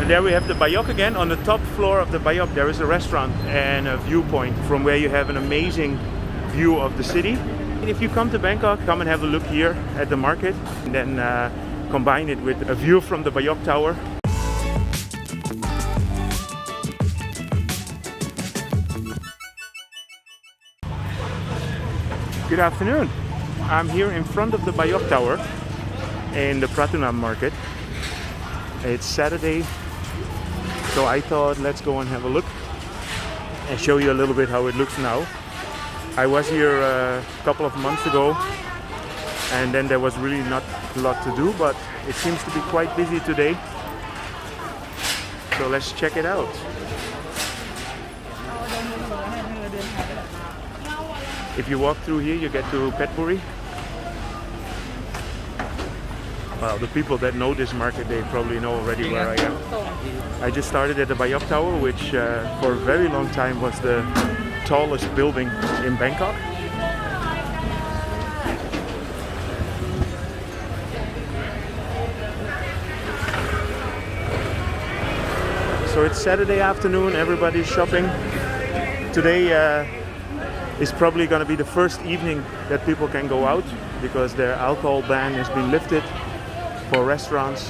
there we have the Bayoke again. On the top floor of the Bayoke there is a restaurant and a viewpoint from where you have an amazing view of the city. And if you come to Bangkok, come and have a look here at the market and then combine it with a view from the Bayoke Tower. Good afternoon. I'm here in front of the Bayoke Tower in the Pratunam Market. It's Saturday, so I thought let's go and have a look and show you a little bit how it looks now. I was here a couple of months ago and then there was really not a lot to do, but it seems to be quite busy today. So let's check it out. If you walk through here, you get to Petchaburi. Well, the people that know this market, they probably know already where I am. I just started at the Bayoke Tower, which for a very long time was the tallest building in Bangkok. So it's Saturday afternoon, everybody's shopping. Today is probably going to be the first evening that people can go out because their alcohol ban has been lifted for restaurants.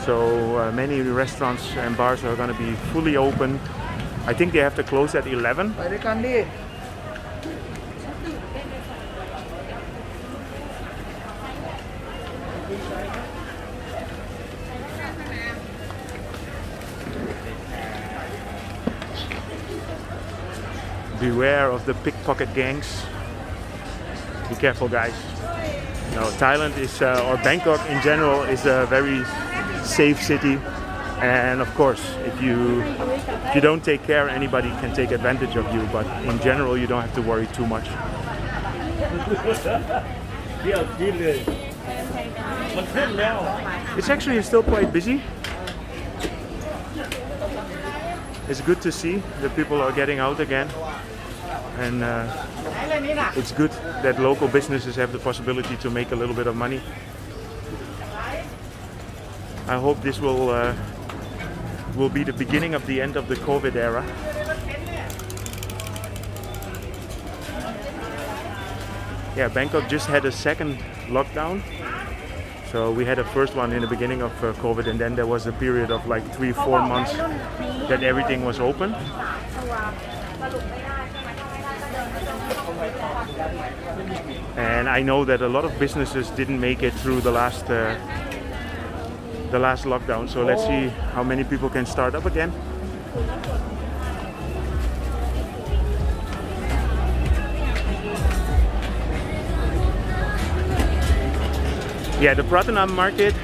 So many restaurants and bars are going to be fully open. I think they have to close at 11. Beware of the pickpocket gangs. Be careful, guys. No, Thailand is, or Bangkok in general, is a very safe city. And of course, if you don't take care, anybody can take advantage of you. But in general, you don't have to worry too much. It's actually still quite busy. It's good to see that people are getting out again. And it's good that local businesses have the possibility to make a little bit of money. I hope this will be the beginning of the end of the COVID era. Yeah, Bangkok just had a second lockdown. So we had a first one in the beginning of COVID, and then there was a period of like 3-4 months that everything was open. And I know that a lot of businesses didn't make it through the last lockdown. So let's see how many people can start up again. Yeah, the Pratunam Market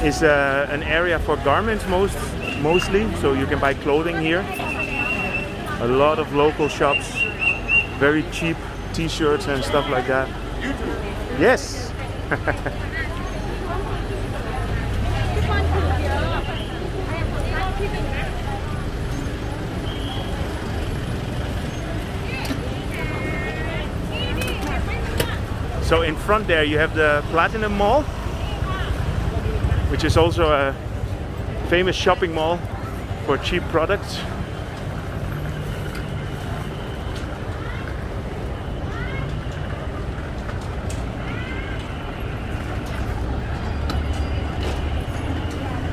is an area for garments mostly, so you can buy clothing here. A lot of local shops, very cheap t-shirts and stuff like that. Yes! So in front there you have the Platinum Mall, which is also a famous shopping mall for cheap products.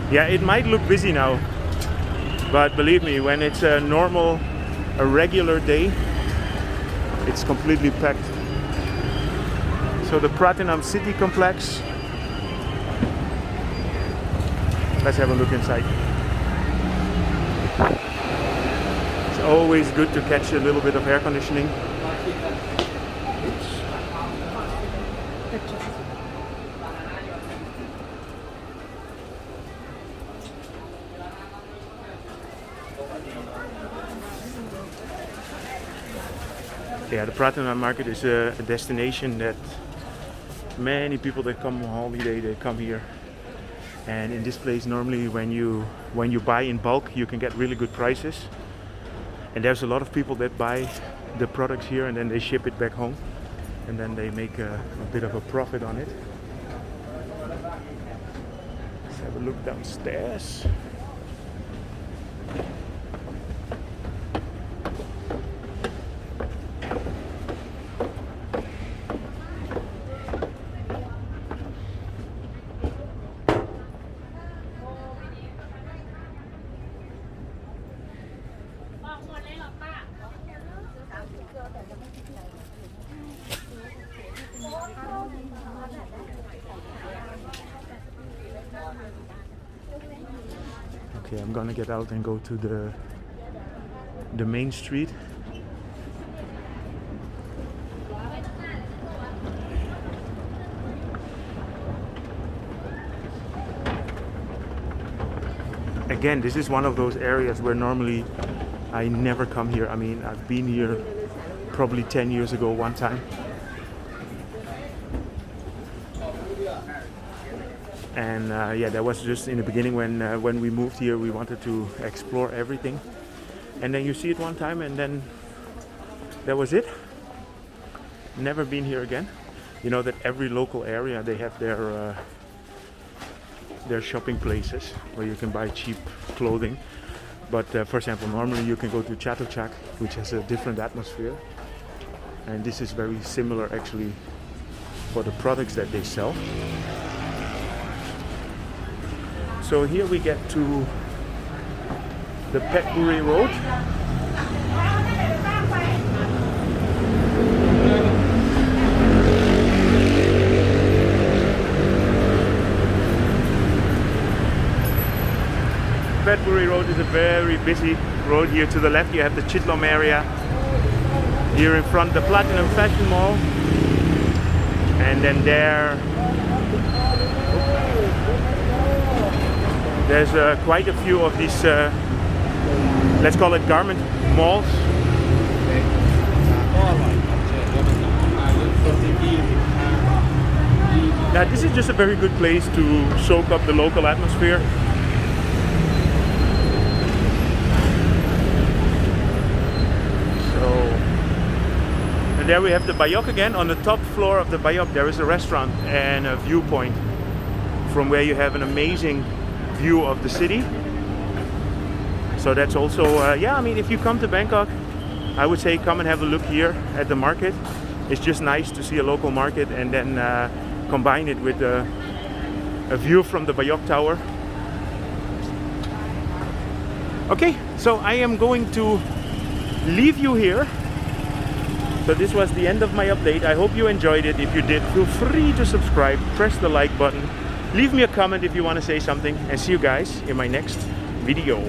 Yeah, it might look busy now, but believe me, when it's a regular day, it's completely packed. So the Pratunam City Complex. Let's have a look inside. It's always good to catch a little bit of air conditioning. Yeah, the Pratunam Market is a destination that many people that come on holiday, they come here. And in this place, normally when you buy in bulk, you can get really good prices. And there's a lot of people that buy the products here and then they ship it back home. And then they make a bit of a profit on it. Let's have have a look downstairs. Okay, I'm gonna get out and go to the main street. Again, this is one of those areas where normally I never come here. I mean, I've been here probably 10 years ago one time. And yeah, that was just in the beginning when we moved here. We wanted to explore everything, and then you see it one time, and then that was it. Never been here again. You know that every local area they have their shopping places where you can buy cheap clothing. But for example, normally you can go to Chatuchak, which has a different atmosphere, and this is very similar actually for the products that they sell. So here we get to the Petchaburi Road. Petchaburi Road is a very busy road. Here to the left you have the Chitlom area. Here in front the Platinum Fashion Mall. And then there's quite a few of these, let's call it garment malls. Now this is just a very good place to soak up the local atmosphere. So, and there we have the Bayoke again. On the top floor of the Bayoke there is a restaurant and a viewpoint from where you have an amazing view of the city. So that's also yeah, I mean, if you come to Bangkok, I would say come and have a look here at the market. It's just nice to see a local market and then combine it with a view from the Bayoke Tower. Okay, so I am going to leave you here. So this was the end of my update. I hope you enjoyed it. If you did, feel free to subscribe, press the like button. Leave me a comment if you want to say something, and see you guys in my next video.